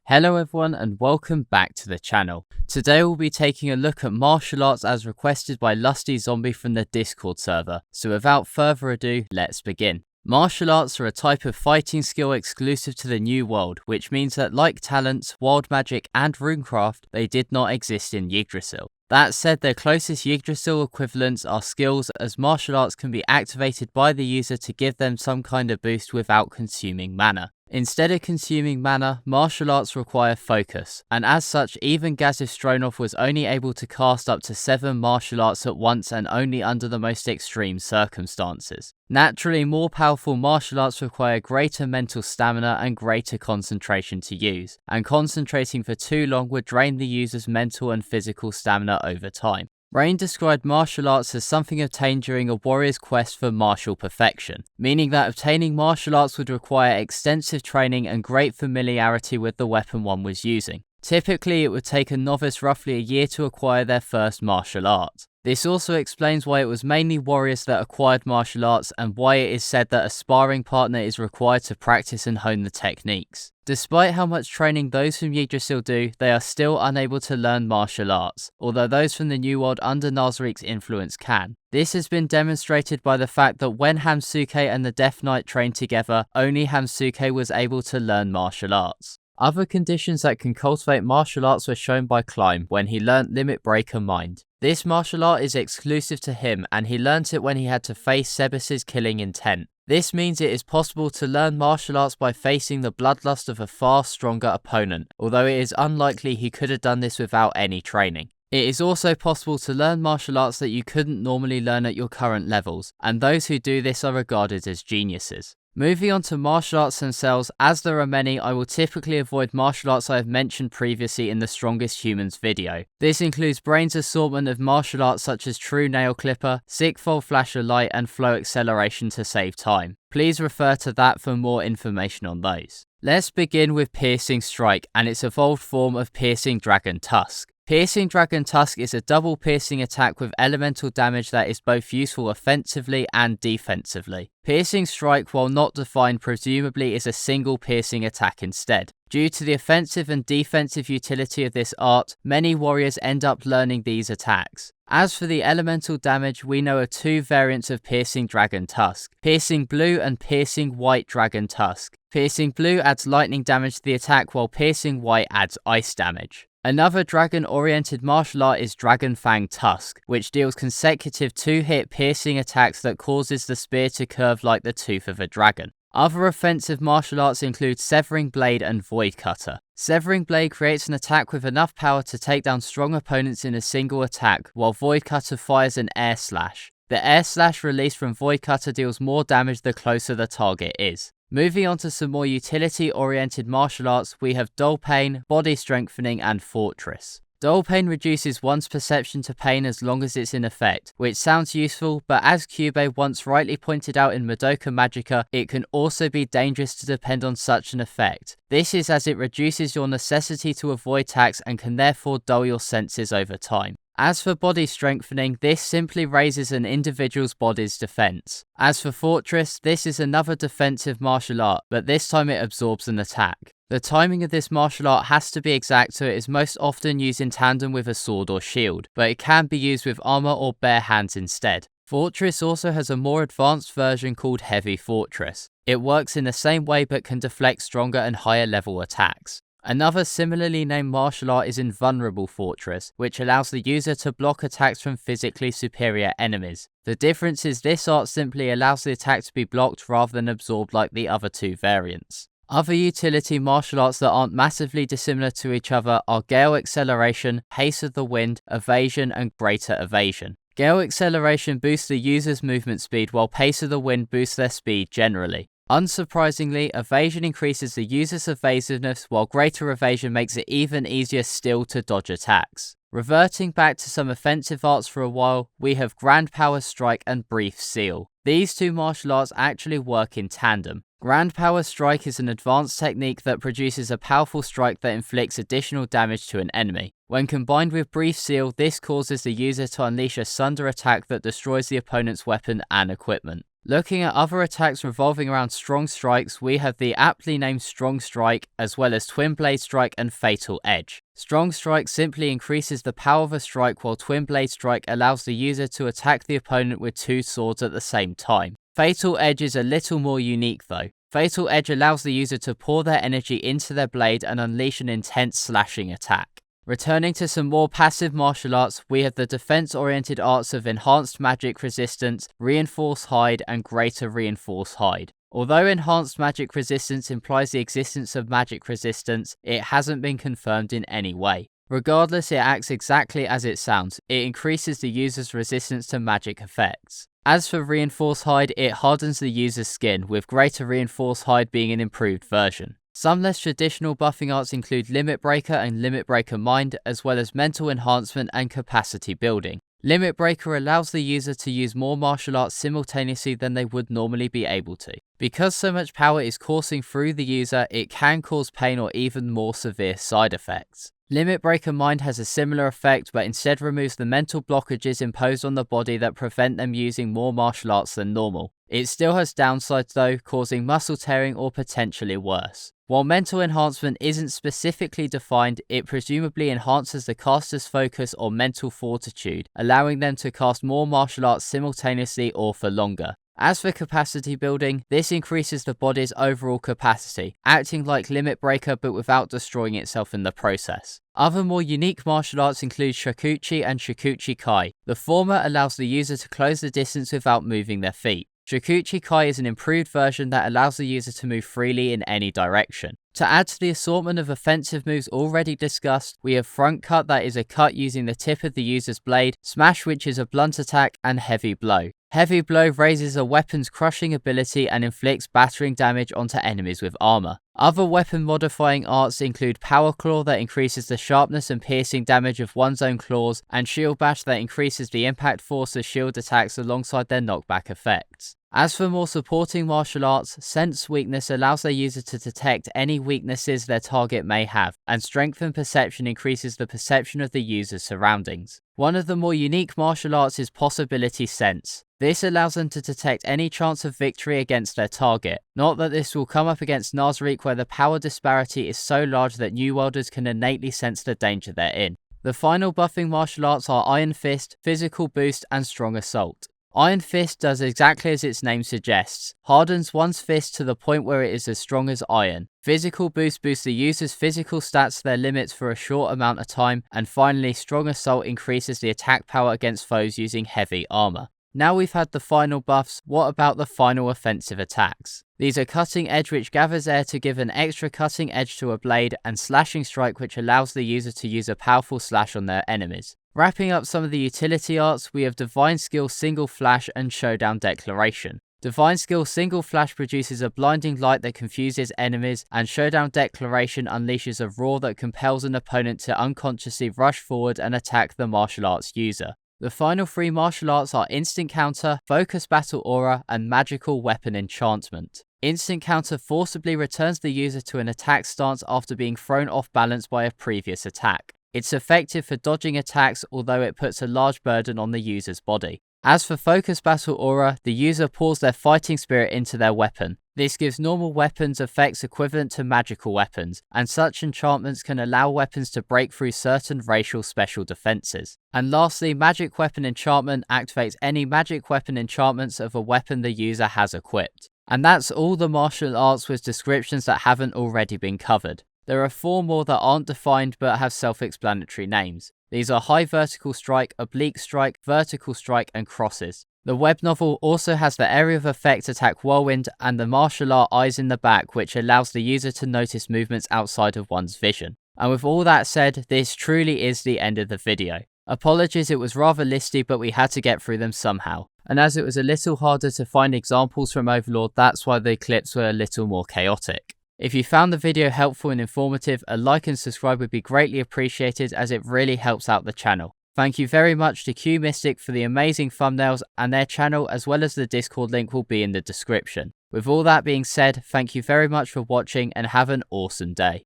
Hello everyone and welcome back to the channel. Today we'll be taking a look at martial arts as requested by Lusty Zombie from the Discord server. So without further ado, let's begin. Martial arts are a type of fighting skill exclusive to the New World, which means that like talents, wild magic and runecraft, they did not exist in Yggdrasil. That said, their closest Yggdrasil equivalents are skills, as martial arts can be activated by the user to give them some kind of boost without consuming mana. Instead of consuming mana, martial arts require focus, and as such, even Gazistronov was only able to cast up to 7 martial arts at once and only under the most extreme circumstances. Naturally, more powerful martial arts require greater mental stamina and greater concentration to use, and concentrating for too long would drain the user's mental and physical stamina over time. Rain described martial arts as something obtained during a warrior's quest for martial perfection, meaning that obtaining martial arts would require extensive training and great familiarity with the weapon one was using. Typically, it would take a novice roughly a year to acquire their first martial art. This also explains why it was mainly warriors that acquired martial arts and why it is said that a sparring partner is required to practice and hone the techniques. Despite how much training those from Yggdrasil do, they are still unable to learn martial arts, although those from the New World under Nazarick's influence can. This has been demonstrated by the fact that when Hamsuke and the Death Knight trained together, only Hamsuke was able to learn martial arts. Other conditions that can cultivate martial arts were shown by Climb when he learnt Limit Breaker Mind. This martial art is exclusive to him, and he learnt it when he had to face Sebas's killing intent. This means it is possible to learn martial arts by facing the bloodlust of a far stronger opponent, although it is unlikely he could have done this without any training. It is also possible to learn martial arts that you couldn't normally learn at your current levels, and those who do this are regarded as geniuses. Moving on to martial arts themselves, as there are many, I will typically avoid martial arts I have mentioned previously in the Strongest Humans video. This includes Brain's assortment of martial arts such as True Nailclipper, Sickfold Flash of Light and Flow Acceleration to save time. Please refer to that for more information on those. Let's begin with Piercing Strike and its evolved form of Piercing Dragon Tusk. Piercing Dragon Tusk is a double piercing attack with elemental damage that is both useful offensively and defensively. Piercing Strike, while not defined, presumably is a single piercing attack instead. Due to the offensive and defensive utility of this art, many warriors end up learning these attacks. As for the elemental damage, we know of 2 variants of Piercing Dragon Tusk, Piercing Blue and Piercing White Dragon Tusk. Piercing Blue adds lightning damage to the attack, while Piercing White adds ice damage. Another dragon-oriented martial art is Dragon Fang Tusk, which deals consecutive 2-hit piercing attacks that causes the spear to curve like the tooth of a dragon. Other offensive martial arts include Severing Blade and Void Cutter. Severing Blade creates an attack with enough power to take down strong opponents in a single attack, while Void Cutter fires an air slash. The air slash released from Void Cutter deals more damage the closer the target is. Moving on to some more utility-oriented martial arts, we have Dull Pain, Body Strengthening and Fortress. Dull Pain reduces one's perception to pain as long as it's in effect, which sounds useful, but as Kyubey once rightly pointed out in Madoka Magica, it can also be dangerous to depend on such an effect. This is as it reduces your necessity to avoid attacks and can therefore dull your senses over time. As for Body Strengthening, this simply raises an individual's body's defense. As for Fortress, this is another defensive martial art, but this time it absorbs an attack. The timing of this martial art has to be exact, so it is most often used in tandem with a sword or shield, but it can be used with armor or bare hands instead. Fortress also has a more advanced version called Heavy Fortress. It works in the same way but can deflect stronger and higher level attacks. Another similarly named martial art is Invulnerable Fortress, which allows the user to block attacks from physically superior enemies. The difference is this art simply allows the attack to be blocked rather than absorbed like the other 2 variants. Other utility martial arts that aren't massively dissimilar to each other are Gale Acceleration, Haste of the Wind, Evasion and Greater Evasion. Gale Acceleration boosts the user's movement speed, while Pace of the Wind boosts their speed generally. Unsurprisingly, Evasion increases the user's evasiveness, while Greater Evasion makes it even easier still to dodge attacks. Reverting back to some offensive arts for a while, we have Grand Power Strike and Brief Seal. These 2 martial arts actually work in tandem. Grand Power Strike is an advanced technique that produces a powerful strike that inflicts additional damage to an enemy. When combined with Brief Seal, this causes the user to unleash a Sunder attack that destroys the opponent's weapon and equipment. Looking at other attacks revolving around strong strikes, we have the aptly named Strong Strike, as well as Twin Blade Strike and Fatal Edge. Strong Strike simply increases the power of a strike, while Twin Blade Strike allows the user to attack the opponent with 2 swords at the same time. Fatal Edge is a little more unique though. Fatal Edge allows the user to pour their energy into their blade and unleash an intense slashing attack. Returning to some more passive martial arts, we have the defense-oriented arts of Enhanced Magic Resistance, Reinforced Hide, and Greater Reinforced Hide. Although Enhanced Magic Resistance implies the existence of magic resistance, it hasn't been confirmed in any way. Regardless, it acts exactly as it sounds. It increases the user's resistance to magic effects. As for Reinforced Hide, it hardens the user's skin, with Greater Reinforced Hide being an improved version. Some less traditional buffing arts include Limit Breaker and Limit Breaker Mind, as well as Mental Enhancement and Capacity Building. Limit Breaker allows the user to use more martial arts simultaneously than they would normally be able to. Because so much power is coursing through the user, it can cause pain or even more severe side effects. Limit Breaker Mind has a similar effect, but instead removes the mental blockages imposed on the body that prevent them using more martial arts than normal. It still has downsides though, causing muscle tearing or potentially worse. While mental enhancement isn't specifically defined, it presumably enhances the caster's focus or mental fortitude, allowing them to cast more martial arts simultaneously or for longer. As for capacity building, this increases the body's overall capacity, acting like Limit Breaker but without destroying itself in the process. Other more unique martial arts include Shakuchi and Shakuchi Kai. The former allows the user to close the distance without moving their feet. Shakuchi Kai is an improved version that allows the user to move freely in any direction. To add to the assortment of offensive moves already discussed, we have Front Cut, that is a cut using the tip of the user's blade, Smash, which is a blunt attack, and Heavy Blow. Heavy Blow raises a weapon's crushing ability and inflicts battering damage onto enemies with armor. Other weapon modifying arts include Power Claw, that increases the sharpness and piercing damage of one's own claws, and Shield Bash, that increases the impact force of shield attacks alongside their knockback effects. As for more supporting martial arts, Sense Weakness allows their user to detect any weaknesses their target may have, and Strengthen Perception increases the perception of the user's surroundings. One of the more unique martial arts is Possibility Sense. This allows them to detect any chance of victory against their target. Not that this will come up against Nazarick, where the power disparity is so large that New Worlders can innately sense the danger they're in. The final buffing martial arts are Iron Fist, Physical Boost, and Strong Assault. Iron Fist does exactly as its name suggests, hardens one's fist to the point where it is as strong as iron. Physical Boost boosts the user's physical stats to their limits for a short amount of time, and finally Strong Assault increases the attack power against foes using heavy armor. Now we've had the final buffs, what about the final offensive attacks? These are Cutting Edge, which gathers air to give an extra cutting edge to a blade, and Slashing Strike, which allows the user to use a powerful slash on their enemies. Wrapping up some of the utility arts, we have Divine Skill Single Flash and Showdown Declaration. Divine Skill Single Flash produces a blinding light that confuses enemies, and Showdown Declaration unleashes a roar that compels an opponent to unconsciously rush forward and attack the martial arts user. The final 3 martial arts are Instant Counter, Focus Battle Aura, and Magical Weapon Enchantment. Instant Counter forcibly returns the user to an attack stance after being thrown off balance by a previous attack. It's effective for dodging attacks, although it puts a large burden on the user's body. As for Focus Battle Aura, the user pours their fighting spirit into their weapon. This gives normal weapons effects equivalent to magical weapons, and such enchantments can allow weapons to break through certain racial special defenses. And lastly, Magic Weapon Enchantment activates any magic weapon enchantments of a weapon the user has equipped. And that's all the martial arts with descriptions that haven't already been covered. There are 4 more that aren't defined but have self-explanatory names. These are High Vertical Strike, Oblique Strike, Vertical Strike, and Crosses. The web novel also has the Area of Effect Attack Whirlwind and the martial art Eyes in the Back, which allows the user to notice movements outside of one's vision. And with all that said, this truly is the end of the video. Apologies, it was rather listy, but we had to get through them somehow. And as it was a little harder to find examples from Overlord, that's why the clips were a little more chaotic. If you found the video helpful and informative, a like and subscribe would be greatly appreciated, as it really helps out the channel. Thank you very much to Q Mystic for the amazing thumbnails, and their channel as well as the Discord link will be in the description. With all that being said, thank you very much for watching and have an awesome day.